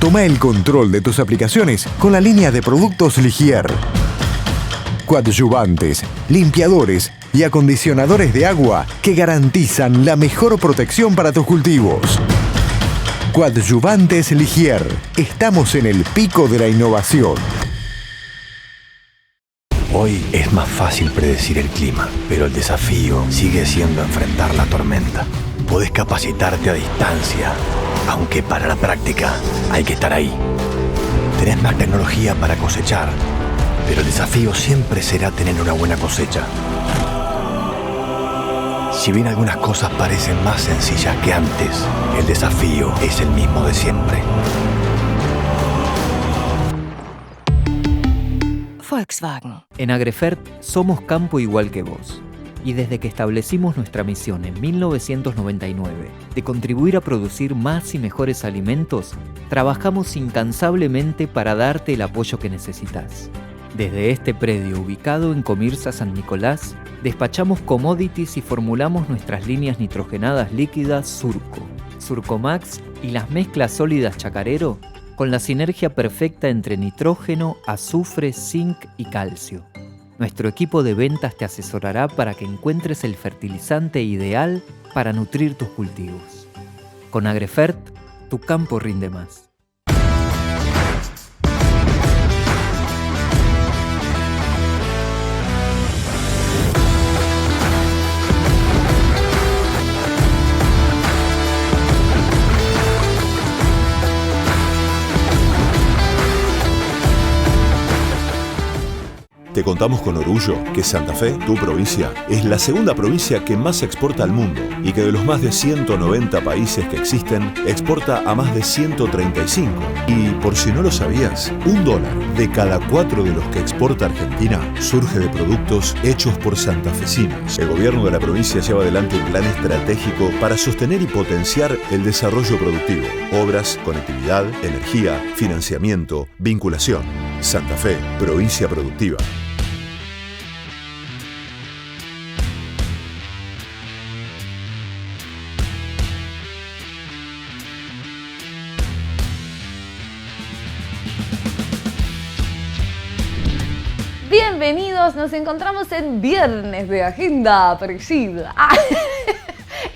Toma el control de tus aplicaciones con la línea de productos Ligier. Coadyuvantes, limpiadores y acondicionadores de agua que garantizan la mejor protección para tus cultivos. Coadyuvantes Ligier. Estamos en el pico de la innovación. Hoy es más fácil predecir el clima, pero el desafío sigue siendo enfrentar la tormenta. Podés capacitarte a distancia, aunque para la práctica hay que estar ahí. Tenés más tecnología para cosechar, pero el desafío siempre será tener una buena cosecha. Si bien algunas cosas parecen más sencillas que antes, el desafío es el mismo de siempre. Volkswagen. En Agrefert somos campo igual que vos. Y desde que establecimos nuestra misión en 1999 de contribuir a producir más y mejores alimentos, trabajamos incansablemente para darte el apoyo que necesitas. Desde este predio ubicado en Comirsa San Nicolás, despachamos commodities y formulamos nuestras líneas nitrogenadas líquidas Surco, Surcomax y las mezclas sólidas Chacarero con la sinergia perfecta entre nitrógeno, azufre, zinc y calcio. Nuestro equipo de ventas te asesorará para que encuentres el fertilizante ideal para nutrir tus cultivos. Con Agrefert, tu campo rinde más. Te contamos con orgullo que Santa Fe, tu provincia, es la segunda provincia que más exporta al mundo y que de los más de 190 países que existen, exporta a más de 135. Y por si no lo sabías, $1 de cada 4 de los que exporta Argentina surge de productos hechos por santafesinos. El gobierno de la provincia lleva adelante un plan estratégico para sostener y potenciar el desarrollo productivo, obras, conectividad, energía, financiamiento, vinculación. Santa Fe, provincia productiva. Bienvenidos, nos encontramos en Viernes de Agenda Precisa.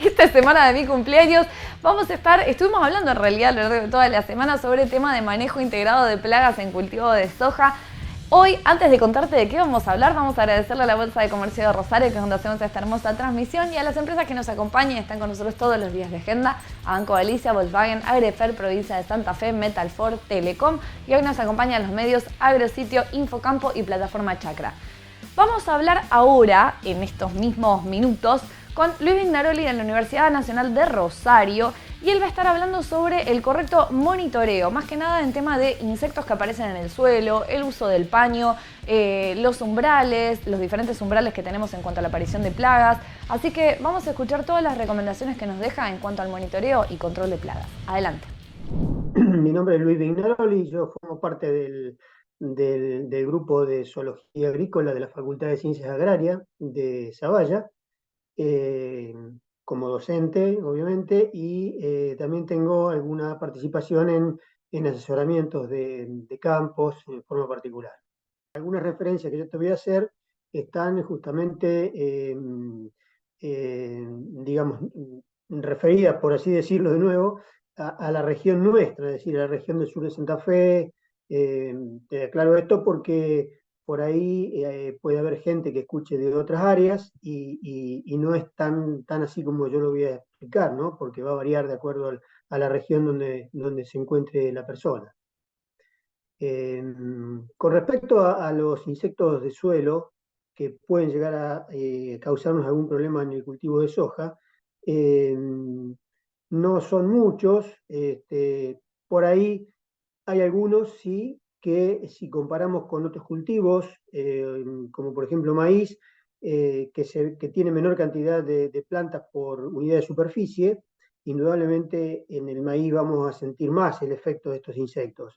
Esta semana de mi cumpleaños estuvimos hablando en realidad a lo largo de toda la semana sobre el tema de manejo integrado de plagas en cultivo de soja. Hoy, antes de contarte de qué vamos a hablar, vamos a agradecerle a la Bolsa de Comercio de Rosario, que es donde hacemos esta hermosa transmisión, y a las empresas que nos acompañan y están con nosotros todos los días de agenda: a Banco Galicia, Volkswagen, Agrefert, Provincia de Santa Fe, Metalfor, Telecom, y hoy nos acompañan los medios Agrositio, Infocampo y Plataforma Chacra. Vamos a hablar ahora, en estos mismos minutos, con Luis Vignaroli de la Universidad Nacional de Rosario, y él va a estar hablando sobre el correcto monitoreo, más que nada en tema de insectos que aparecen en el suelo, el uso del paño, los umbrales, los diferentes umbrales que tenemos en cuanto a la aparición de plagas. Así que vamos a escuchar todas las recomendaciones que nos deja en cuanto al monitoreo y control de plagas. Adelante. Mi nombre es Luis Vignaroli, yo formo parte del grupo de Zoología Agrícola de la Facultad de Ciencias Agrarias de Zavalla, como docente, obviamente, y también tengo alguna participación en asesoramientos de campos en forma particular. Algunas referencias que yo te voy a hacer están justamente, digamos, referidas, por así decirlo de nuevo, a la región nuestra, es decir, a la región del sur de Santa Fe. Te aclaro esto porque por ahí puede haber gente que escuche de otras áreas y no es tan así como yo lo voy a explicar, ¿no? Porque va a variar de acuerdo a la región donde se encuentre la persona. Con respecto a los insectos de suelo que pueden llegar a causarnos algún problema en el cultivo de soja, no son muchos. Por ahí hay algunos, sí, que si comparamos con otros cultivos, como por ejemplo maíz, que tiene menor cantidad de plantas por unidad de superficie, indudablemente en el maíz vamos a sentir más el efecto de estos insectos.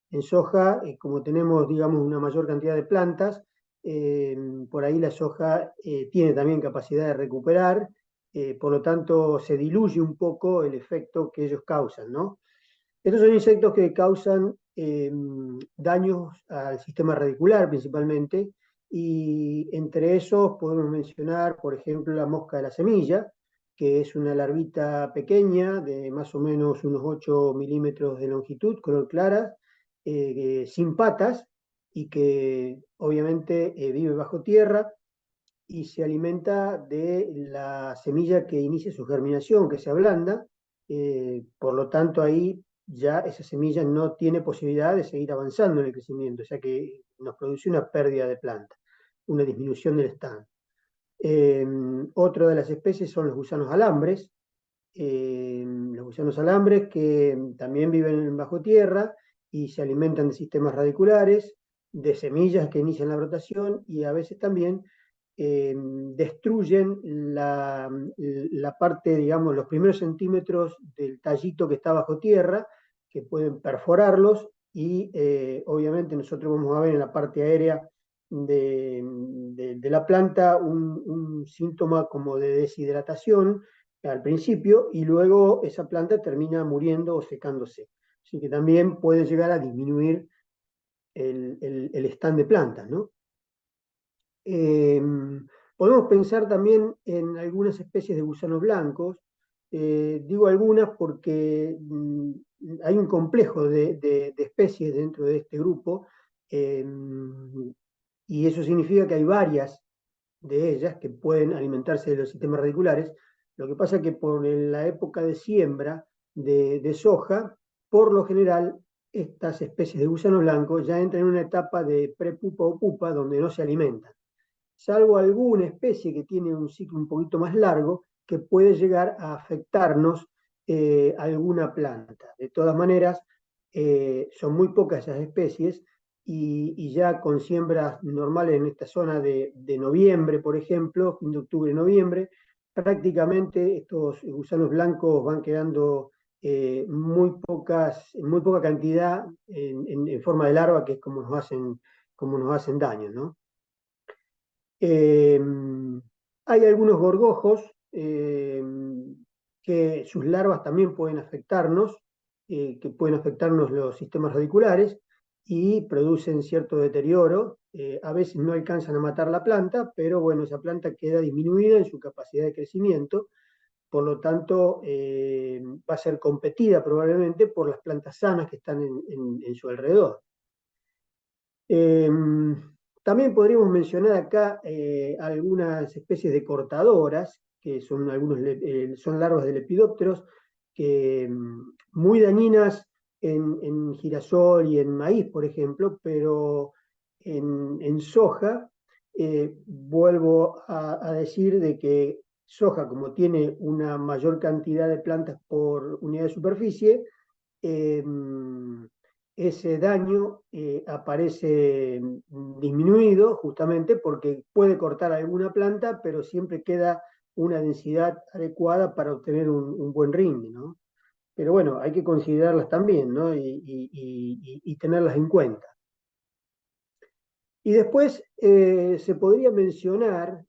En soja, como tenemos, digamos, una mayor cantidad de plantas, por ahí la soja tiene también capacidad de recuperar, por lo tanto se diluye un poco el efecto que ellos causan, ¿no? Estos son insectos que causan daños al sistema radicular principalmente, y entre esos podemos mencionar, por ejemplo, la mosca de la semilla, que es una larvita pequeña de más o menos unos 8 milímetros de longitud, color clara, sin patas, y que obviamente vive bajo tierra y se alimenta de la semilla que inicia su germinación, que se ablanda. Por lo tanto ahí ya esa semilla no tiene posibilidad de seguir avanzando en el crecimiento, o sea que nos produce una pérdida de planta, una disminución del stand. Otra de las especies son los gusanos alambres. Los gusanos alambres que también viven bajo tierra y se alimentan de sistemas radiculares, de semillas que inician la brotación, y a veces también destruyen la parte, digamos, los primeros centímetros del tallito que está bajo tierra, que pueden perforarlos, y obviamente nosotros vamos a ver en la parte aérea de la planta un síntoma como de deshidratación al principio, y luego esa planta termina muriendo o secándose. Así que también puede llegar a disminuir el stand de plantas, ¿no? Podemos pensar también en algunas especies de gusanos blancos. Digo algunas porque hay un complejo de especies dentro de este grupo, eh, y eso significa que hay varias de ellas que pueden alimentarse de los sistemas radiculares. Lo que pasa es que por la época de siembra de soja, por lo general, estas especies de gusano blanco ya entran en una etapa de prepupa o pupa donde no se alimentan, salvo alguna especie que tiene un ciclo un poquito más largo que puede llegar a afectarnos alguna planta. De todas maneras, son muy pocas esas especies, y ya con siembras normales en esta zona de noviembre, por ejemplo, fin de octubre, noviembre, prácticamente estos gusanos blancos van quedando muy poca cantidad en forma de larva, que es como nos hacen daño, ¿no? Eh, Hay algunos gorgojos que sus larvas también pueden afectarnos, que pueden afectarnos los sistemas radiculares y producen cierto deterioro. A veces no alcanzan a matar la planta, pero bueno, esa planta queda disminuida en su capacidad de crecimiento, por lo tanto va a ser competida probablemente por las plantas sanas que están en su alrededor. Eh, También podríamos mencionar acá algunas especies de cortadoras, que son, son larvas de lepidópteros, que muy dañinas en girasol y en maíz, por ejemplo, pero en soja, vuelvo a decir de que soja, como tiene una mayor cantidad de plantas por unidad de superficie, eh, ese daño aparece disminuido justamente porque puede cortar alguna planta, pero siempre queda una densidad adecuada para obtener un buen rinde, ¿no? Pero bueno, hay que considerarlas también, ¿no? Y tenerlas en cuenta. Y después se podría mencionar,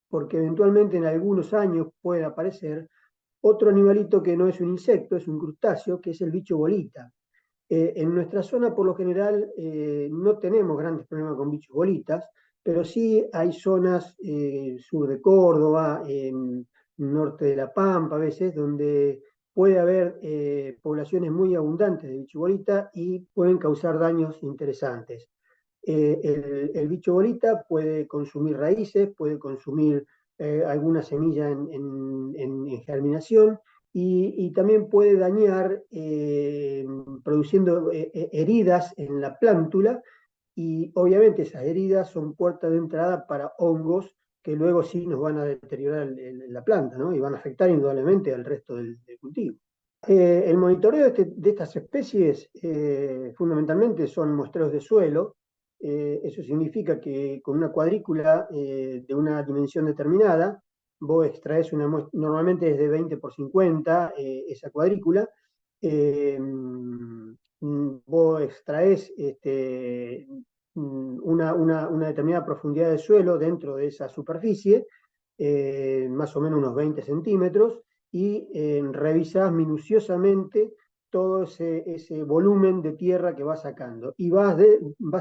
porque eventualmente en algunos años puede aparecer, otro animalito que no es un insecto, es un crustáceo, que es el bicho bolita. En nuestra zona, por lo general, no tenemos grandes problemas con bichos bolitas, pero sí hay zonas, sur de Córdoba, en norte de La Pampa, a veces, donde puede haber poblaciones muy abundantes de bicho bolita y pueden causar daños interesantes. El bicho bolita puede consumir raíces, puede consumir alguna semilla en germinación, y también puede dañar produciendo heridas en la plántula, y obviamente esas heridas son puerta de entrada para hongos que luego sí nos van a deteriorar la planta, ¿no? Y van a afectar indudablemente al resto del cultivo. El monitoreo de estas especies fundamentalmente son muestreos de suelo. Eso significa que con una cuadrícula de una dimensión determinada, vos extraes una muestra, normalmente es de 20 por 50 esa cuadrícula. Vos extraes una determinada profundidad de suelo dentro de esa superficie, más o menos unos 20 centímetros, y revisás minuciosamente todo ese volumen de tierra que vas sacando. Y vas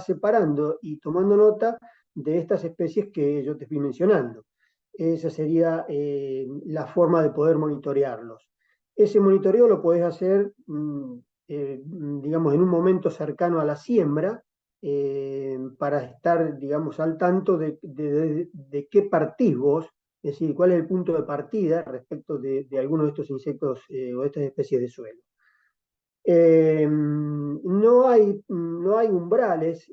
separando y tomando nota de estas especies que yo te fui mencionando. Esa sería la forma de poder monitorearlos. Ese monitoreo lo podés hacer, digamos, en un momento cercano a la siembra, para estar, digamos, al tanto de qué partís vos, es decir, cuál es el punto de partida respecto de algunos de estos insectos o de estas especies de suelo. No hay umbrales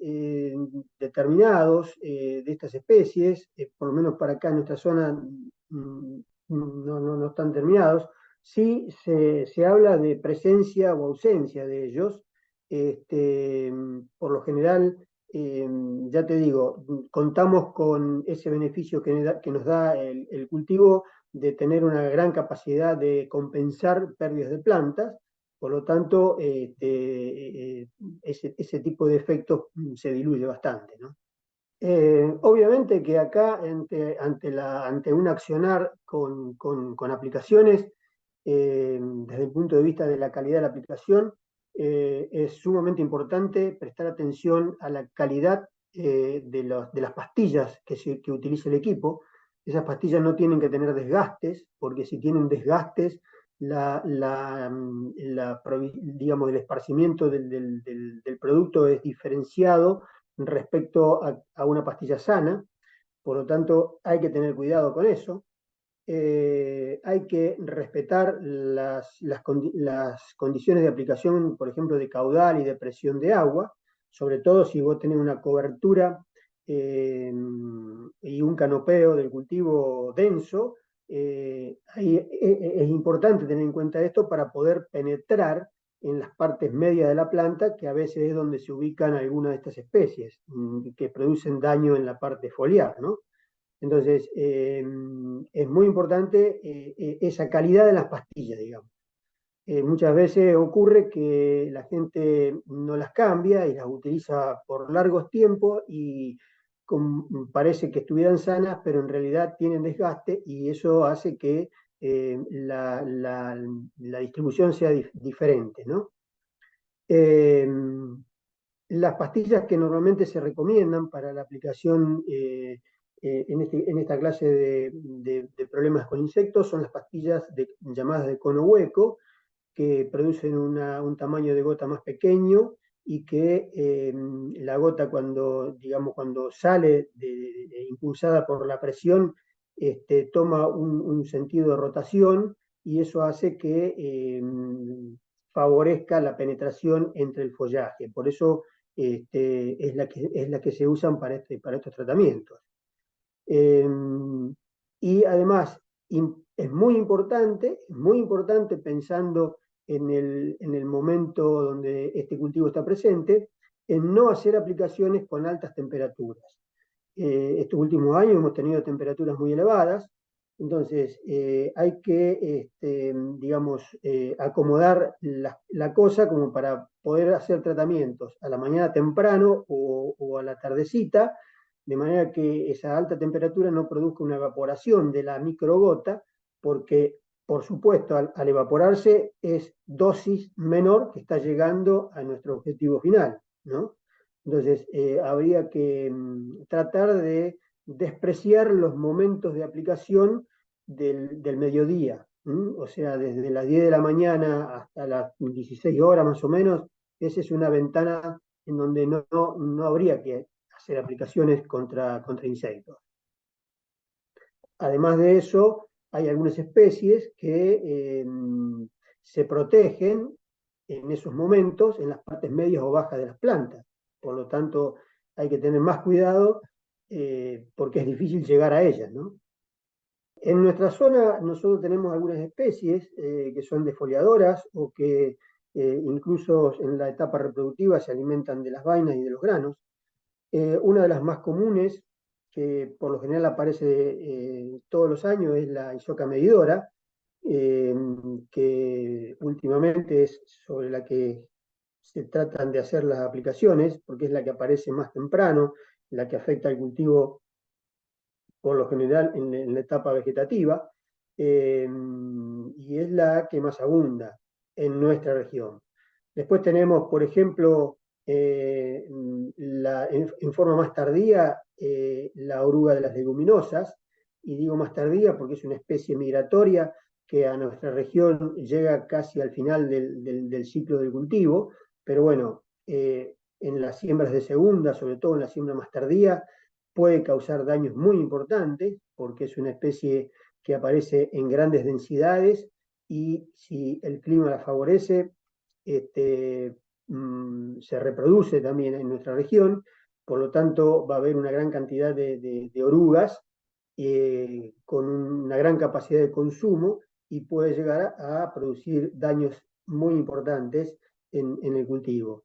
determinados de estas especies, por lo menos para acá en nuestra zona no están terminados. Sí se habla de presencia o ausencia de ellos. Por lo general, ya te digo, contamos con ese beneficio que nos da el cultivo de tener una gran capacidad de compensar pérdidas de plantas. Por lo tanto, ese tipo de efectos se diluye bastante, ¿no? Obviamente que acá, ante un accionar con aplicaciones, desde el punto de vista de la calidad de la aplicación, es sumamente importante prestar atención a la calidad de las pastillas que utiliza el equipo. Esas pastillas no tienen que tener desgastes, porque si tienen desgastes, digamos, el esparcimiento del producto es diferenciado respecto a una pastilla sana. Por lo tanto, hay que tener cuidado con eso. Hay que respetar las condiciones de aplicación, por ejemplo, de caudal y de presión de agua, sobre todo si vos tenés una cobertura y un canopeo del cultivo denso. Ahí es importante tener en cuenta esto para poder penetrar en las partes medias de la planta, que a veces es donde se ubican algunas de estas especies que producen daño en la parte foliar, ¿no? Entonces, es muy importante esa calidad de las pastillas, digamos. Muchas veces ocurre que la gente no las cambia y las utiliza por largos tiempos y parece que estuvieran sanas, pero en realidad tienen desgaste y eso hace que la distribución sea diferente, ¿no? Las pastillas que normalmente se recomiendan para la aplicación en esta clase de problemas con insectos son las pastillas llamadas de cono hueco, que producen un tamaño de gota más pequeño y que la gota digamos, cuando sale impulsada por la presión, toma un sentido de rotación y eso hace que favorezca la penetración entre el follaje. Por eso es la que se usan para estos tratamientos. Y además es muy importante pensando en el momento donde este cultivo está presente, en no hacer aplicaciones con altas temperaturas. Estos últimos años hemos tenido temperaturas muy elevadas, entonces hay que, digamos, acomodar la cosa como para poder hacer tratamientos a la mañana temprano o a la tardecita, de manera que esa alta temperatura no produzca una evaporación de la microgota, porque, por supuesto, al evaporarse es dosis menor que está llegando a nuestro objetivo final, ¿no? Entonces, habría que tratar de despreciar los momentos de aplicación del mediodía, o sea, desde las 10 de la mañana hasta las 16 horas más o menos. Esa es una ventana en donde no habría que hacer aplicaciones contra insectos. Además de eso, hay algunas especies que se protegen en esos momentos en las partes medias o bajas de las plantas. Por lo tanto, hay que tener más cuidado porque es difícil llegar a ellas, ¿no? En nuestra zona nosotros tenemos algunas especies que son defoliadoras o que incluso en la etapa reproductiva se alimentan de las vainas y de los granos. Una de las más comunes, que por lo general aparece todos los años, es la Isoca medidora, que últimamente es sobre la que se tratan de hacer las aplicaciones, porque es la que aparece más temprano, la que afecta al cultivo por lo general en la etapa vegetativa. y es la que más abunda en nuestra región. Después tenemos, por ejemplo, en forma más tardía, la oruga de las leguminosas, y digo más tardía porque es una especie migratoria que a nuestra región llega casi al final del ciclo del cultivo, pero bueno, en las siembras de segunda, sobre todo en la siembra más tardía, puede causar daños muy importantes porque es una especie que aparece en grandes densidades y si el clima la favorece, se reproduce también en nuestra región, por lo tanto va a haber una gran cantidad de orugas con una gran capacidad de consumo y puede llegar a producir daños muy importantes en el cultivo.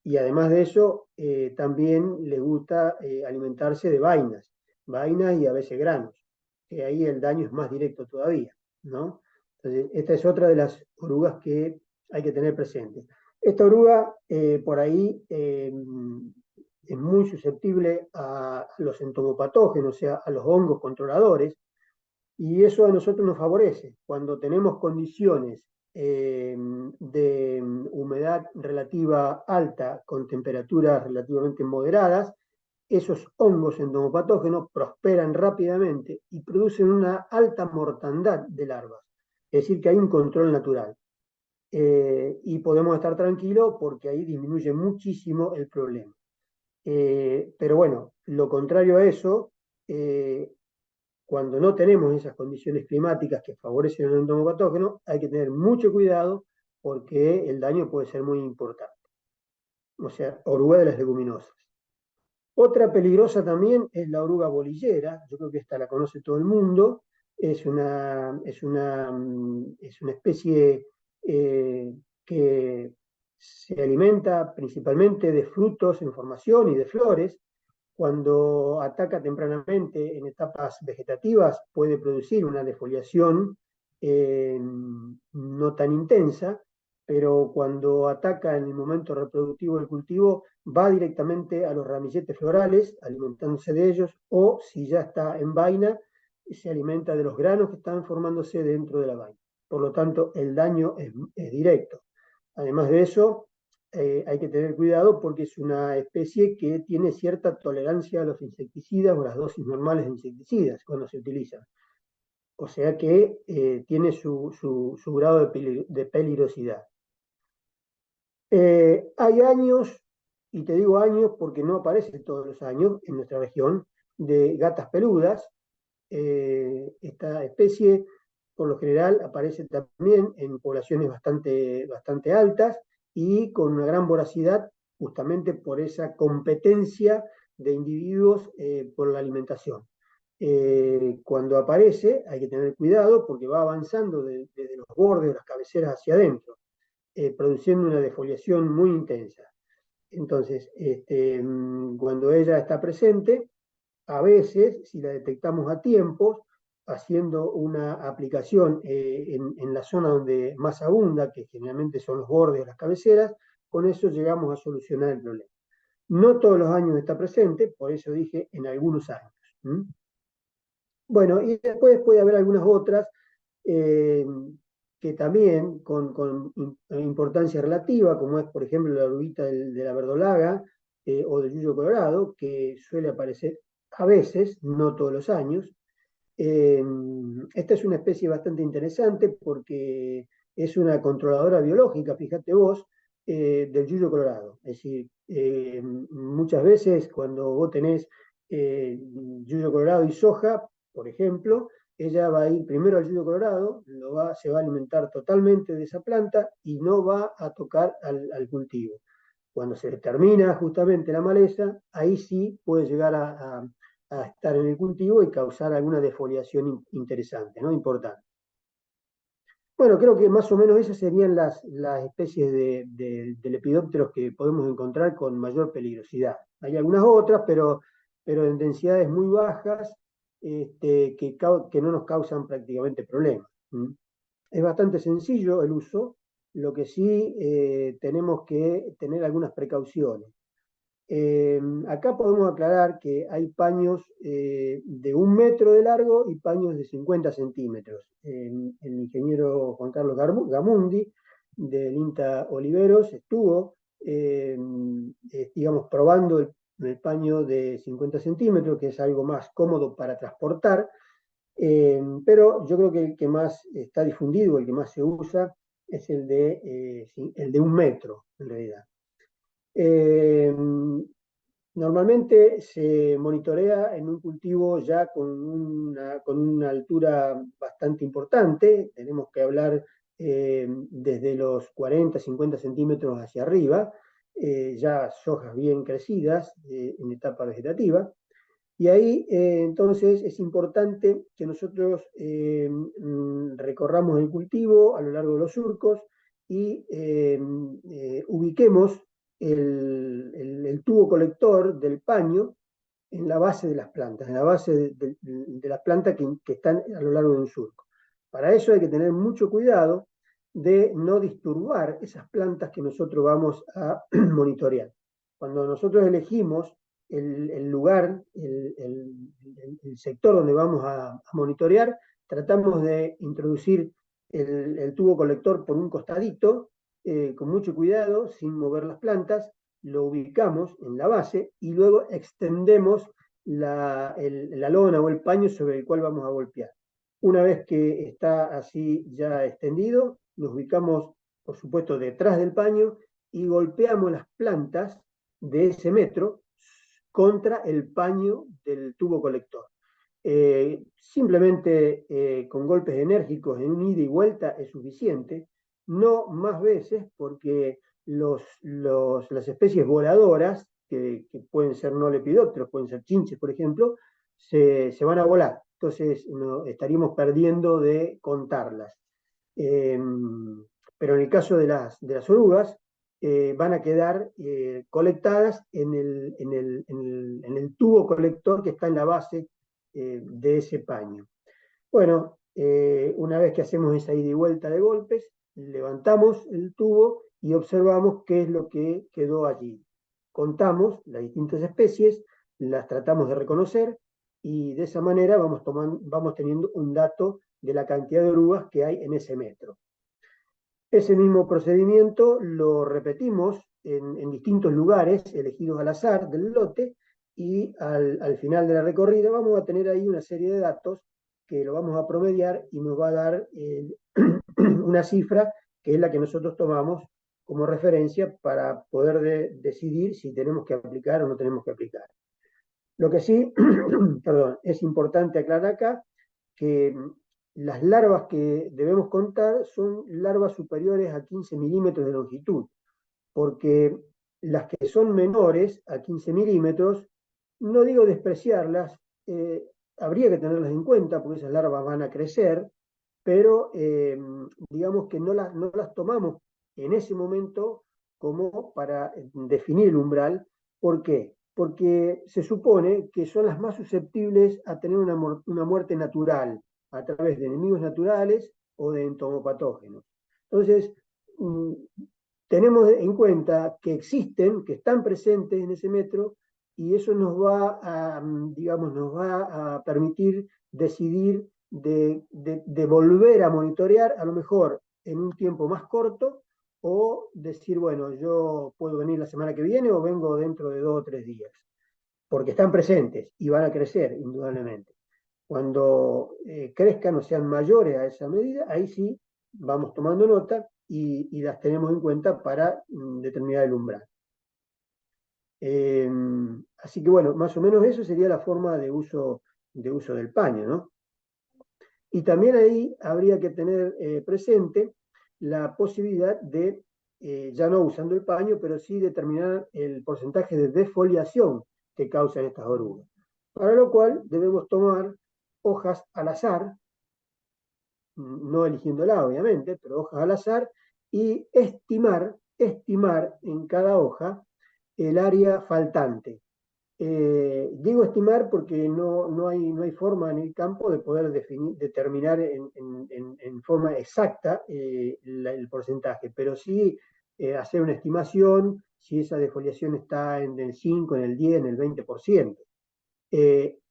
Y además de eso, también le gusta alimentarse de vainas y a veces granos, que ahí el daño es más directo todavía, ¿no? Entonces, esta es otra de las orugas que hay que tener presente. Esta oruga por ahí es muy susceptible a los entomopatógenos, o sea, a los hongos controladores, y eso a nosotros nos favorece. Cuando tenemos condiciones de humedad relativa alta con temperaturas relativamente moderadas, esos hongos entomopatógenos prosperan rápidamente y producen una alta mortandad de larvas. Es decir, que hay un control natural. Y podemos estar tranquilos porque ahí disminuye muchísimo el problema. Pero bueno, lo contrario a eso, cuando no tenemos esas condiciones climáticas que favorecen el entomopatógeno, hay que tener mucho cuidado porque el daño puede ser muy importante. O sea, oruga de las leguminosas. Otra peligrosa también es la oruga bolillera, yo creo que esta la conoce todo el mundo, es una especie que se alimenta principalmente de frutos en formación y de flores. Cuando ataca tempranamente en etapas vegetativas puede producir una defoliación no tan intensa, pero cuando ataca en el momento reproductivo del cultivo va directamente a los ramilletes florales, alimentándose de ellos, o si ya está en vaina, se alimenta de los granos que están formándose dentro de la vaina. Por lo tanto, el daño es directo. Además de eso, hay que tener cuidado porque es una especie que tiene cierta tolerancia a los insecticidas o las dosis normales de insecticidas cuando se utilizan. O sea que tiene su grado de peligrosidad. Hay años, y te digo años porque no aparece todos los años en nuestra región, de gatas peludas. Esta especie, por lo general, aparece también en poblaciones bastante altas y con una gran voracidad, justamente por esa competencia de individuos por la alimentación. Cuando aparece, hay que tener cuidado porque va avanzando desde los bordes de las cabeceras hacia adentro, produciendo una defoliación muy intensa. Entonces, cuando ella está presente, a veces, si la detectamos a tiempo, haciendo una aplicación en la zona donde más abunda, que generalmente son los bordes de las cabeceras, con eso llegamos a solucionar el problema. No todos los años está presente, por eso dije en algunos años. Bueno, y después puede haber algunas otras eh, que también con importancia relativa, como es por ejemplo la oruguita de la verdolaga o del yuyo colorado, que suele aparecer a veces, no todos los años. Esta es una especie bastante interesante porque es una controladora biológica, fíjate vos, del yuyo colorado. Es decir, muchas veces cuando vos tenés yuyo colorado y soja, por ejemplo, ella va a ir primero al yuyo colorado, se va a alimentar totalmente de esa planta y no va a tocar al cultivo. Cuando se termina justamente la maleza, ahí sí puede llegar a estar en el cultivo y causar alguna defoliación interesante, ¿no? Importante. Bueno, creo que más o menos esas serían las especies de lepidópteros que podemos encontrar con mayor peligrosidad. Hay algunas otras, pero en densidades muy bajas que no nos causan prácticamente problemas. Es bastante sencillo el uso, lo que sí tenemos que tener algunas precauciones. Acá podemos aclarar que hay paños de 1 metro de largo y paños de 50 centímetros. El ingeniero Juan Carlos Gamundi del INTA Oliveros estuvo, digamos, probando el paño de 50 centímetros, que es algo más cómodo para transportar, pero yo creo que el que más está difundido, el que más se usa, es el de 1 metro, en realidad. Normalmente se monitorea en un cultivo ya con una altura bastante importante. Tenemos que hablar desde los 40, 50 centímetros hacia arriba, ya sojas bien crecidas en etapa vegetativa. Y ahí entonces es importante que nosotros recorramos el cultivo a lo largo de los surcos y ubiquemos el tubo colector del paño en la base de las plantas, en la base de las plantas que están a lo largo de un surco. Para eso hay que tener mucho cuidado de no disturbar esas plantas que nosotros vamos a monitorear. Cuando nosotros elegimos el lugar, el sector donde vamos a monitorear, tratamos de introducir el tubo colector por un costadito, con mucho cuidado, sin mover las plantas, lo ubicamos en la base y luego extendemos la lona o el paño sobre el cual vamos a golpear. Una vez que está así ya extendido, nos ubicamos, por supuesto, detrás del paño y golpeamos las plantas de ese metro contra el paño del tubo colector. Simplemente con golpes enérgicos en un ida y vuelta es suficiente, no más veces, porque las especies voladoras, que pueden ser no lepidópteros, pueden ser chinches, por ejemplo, se van a volar. Entonces estaríamos perdiendo de contarlas. Pero en el caso de las orugas, van a quedar colectadas en el tubo colector que está en la base de ese paño. Bueno, una vez que hacemos esa ida y vuelta de golpes, levantamos el tubo y observamos qué es lo que quedó allí. Contamos las distintas especies, las tratamos de reconocer y de esa manera vamos teniendo un dato de la cantidad de orugas que hay en ese metro. Ese mismo procedimiento lo repetimos en distintos lugares elegidos al azar del lote y al final de la recorrida vamos a tener ahí una serie de datos que lo vamos a promediar y nos va a dar una cifra que es la que nosotros tomamos como referencia para poder decidir si tenemos que aplicar o no tenemos que aplicar. Lo que sí, perdón, es importante aclarar acá que las larvas que debemos contar son larvas superiores a 15 milímetros de longitud, porque las que son menores a 15 milímetros, no digo despreciarlas, habría que tenerlas en cuenta porque esas larvas van a crecer, pero digamos que no las tomamos en ese momento como para definir el umbral. ¿Por qué? Porque se supone que son las más susceptibles a tener una muerte natural a través de enemigos naturales o de entomopatógenos. Entonces, tenemos en cuenta que existen, que están presentes en ese metro, y eso nos va a permitir decidir de volver a monitorear, a lo mejor en un tiempo más corto, o decir, bueno, yo puedo venir la semana que viene o vengo dentro de 2 o 3 días, porque están presentes y van a crecer, indudablemente. Cuando crezcan o sean mayores a esa medida, ahí sí vamos tomando nota y las tenemos en cuenta para determinar el umbral. Así que bueno, más o menos eso sería la forma de uso del paño, ¿no? Y también ahí habría que tener presente la posibilidad de, ya no usando el paño, pero sí determinar el porcentaje de defoliación que causan estas orugas. Para lo cual debemos tomar hojas al azar, no eligiéndola obviamente, pero hojas al azar, y estimar en cada hoja el área faltante. Digo estimar porque no hay forma en el campo de poder determinar en forma exacta el porcentaje, pero sí hacer una estimación si esa defoliación está en el 5, en el 10, en el 20%.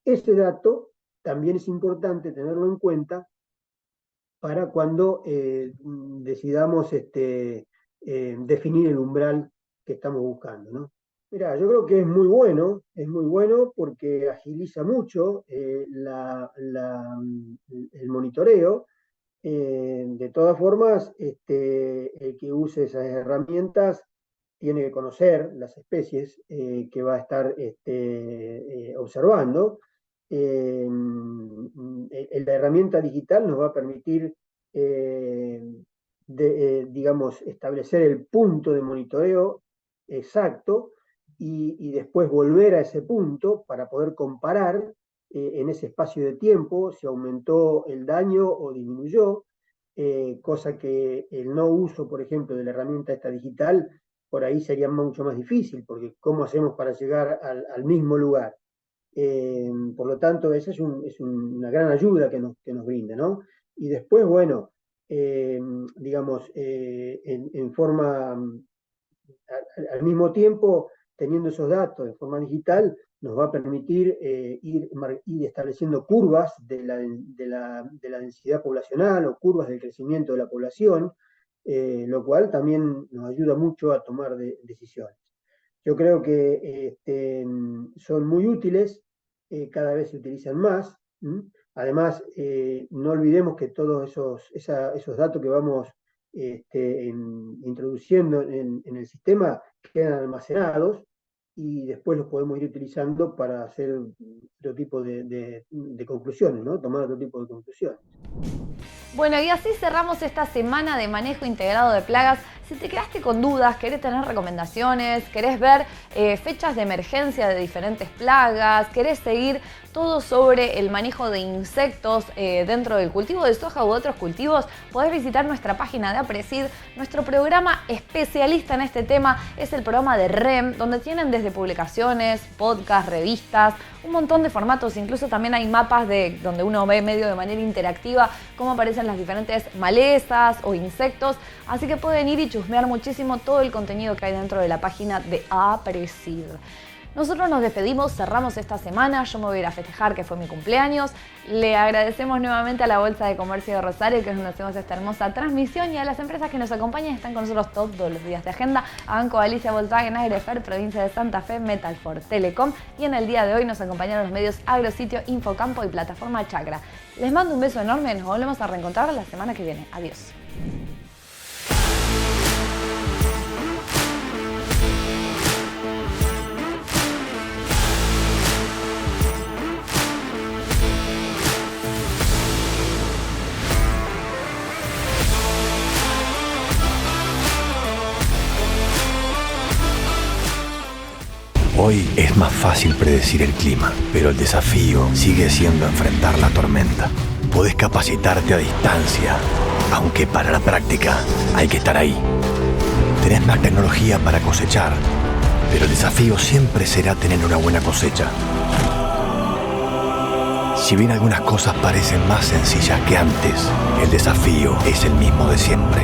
Ese dato también es importante tenerlo en cuenta para cuando decidamos definir el umbral que estamos buscando, ¿no? Mirá, yo creo que es muy bueno porque agiliza mucho el monitoreo. De todas formas, el que use esas herramientas tiene que conocer las especies que va a estar observando. La herramienta digital nos va a permitir, digamos, establecer el punto de monitoreo exacto y después volver a ese punto para poder comparar en ese espacio de tiempo si aumentó el daño o disminuyó, cosa que el no uso, por ejemplo, de la herramienta esta digital, por ahí sería mucho más difícil, porque ¿cómo hacemos para llegar al mismo lugar? Por lo tanto, esa es una gran ayuda que nos brinda, ¿no? Y después, bueno, digamos, en forma, al mismo tiempo, teniendo esos datos en forma digital, nos va a permitir ir estableciendo curvas de la densidad poblacional o curvas del crecimiento de la población, lo cual también nos ayuda mucho a tomar decisiones. Yo creo que son muy útiles, cada vez se utilizan más. Además, no olvidemos que todos esos datos que vamos introduciendo en el sistema quedan almacenados y después los podemos ir utilizando para hacer otro tipo de conclusiones, ¿no? Tomar otro tipo de conclusiones. Bueno, y así cerramos esta semana de manejo integrado de plagas. Si te quedaste con dudas, querés tener recomendaciones, querés ver fechas de emergencia de diferentes plagas, querés seguir todo sobre el manejo de insectos dentro del cultivo de soja u otros cultivos, podés visitar nuestra página de APRESID. Nuestro programa especialista en este tema es el programa de REM, donde tienen desde publicaciones, podcasts, revistas, un montón de formatos. Incluso también hay mapas donde uno ve medio de manera interactiva cómo aparecen las diferentes malezas o insectos. Así que pueden ir y chusmear muchísimo todo el contenido que hay dentro de la página de APRESID. Nosotros nos despedimos, cerramos esta semana, yo me voy a ir a festejar que fue mi cumpleaños. Le agradecemos nuevamente a la Bolsa de Comercio de Rosario, que es donde hacemos esta hermosa transmisión, y a las empresas que nos acompañan y están con nosotros todos los días de agenda: a Banco Galicia, Volkswagen, Agrefert, Provincia de Santa Fe, Metalfor, Telecom, y en el día de hoy nos acompañaron los medios Agrositio, Infocampo y Plataforma Chacra. Les mando un beso enorme, nos volvemos a reencontrar la semana que viene. Adiós. Hoy es más fácil predecir el clima, pero el desafío sigue siendo enfrentar la tormenta. Podés capacitarte a distancia, aunque para la práctica hay que estar ahí. Tenés más tecnología para cosechar, pero el desafío siempre será tener una buena cosecha. Si bien algunas cosas parecen más sencillas que antes, el desafío es el mismo de siempre.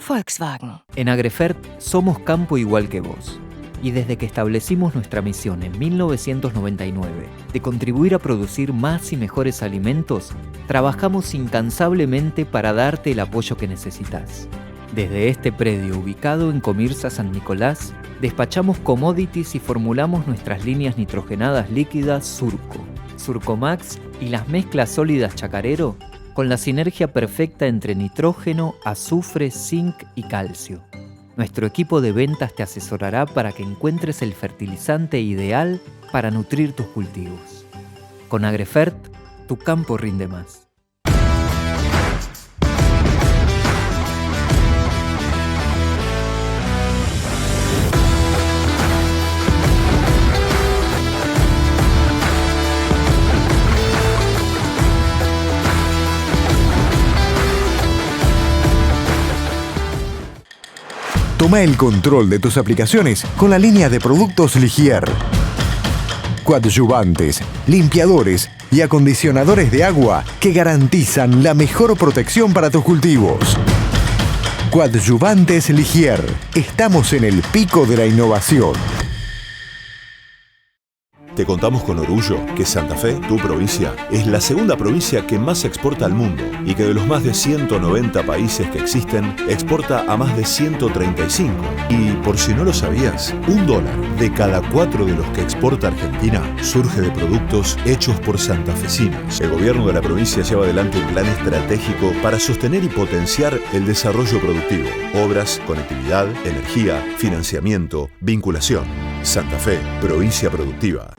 Volkswagen. En Agrefert somos campo igual que vos. Y desde que establecimos nuestra misión en 1999 de contribuir a producir más y mejores alimentos, trabajamos incansablemente para darte el apoyo que necesitas. Desde este predio ubicado en Comirsa San Nicolás, despachamos commodities y formulamos nuestras líneas nitrogenadas líquidas Surco, Surcomax y las mezclas sólidas Chacarero, con la sinergia perfecta entre nitrógeno, azufre, zinc y calcio. Nuestro equipo de ventas te asesorará para que encuentres el fertilizante ideal para nutrir tus cultivos. Con Agrefert, tu campo rinde más. Toma el control de tus aplicaciones con la línea de productos Ligier. Coadyuvantes, limpiadores y acondicionadores de agua que garantizan la mejor protección para tus cultivos. Coadyuvantes Ligier. Estamos en el pico de la innovación. Te contamos con orgullo que Santa Fe, tu provincia, es la segunda provincia que más exporta al mundo y que de los más de 190 países que existen, exporta a más de 135. Y por si no lo sabías, $1 de cada 4 de los que exporta Argentina surge de productos hechos por santafesinos. El gobierno de la provincia lleva adelante un plan estratégico para sostener y potenciar el desarrollo productivo, obras, conectividad, energía, financiamiento, vinculación. Santa Fe, provincia productiva.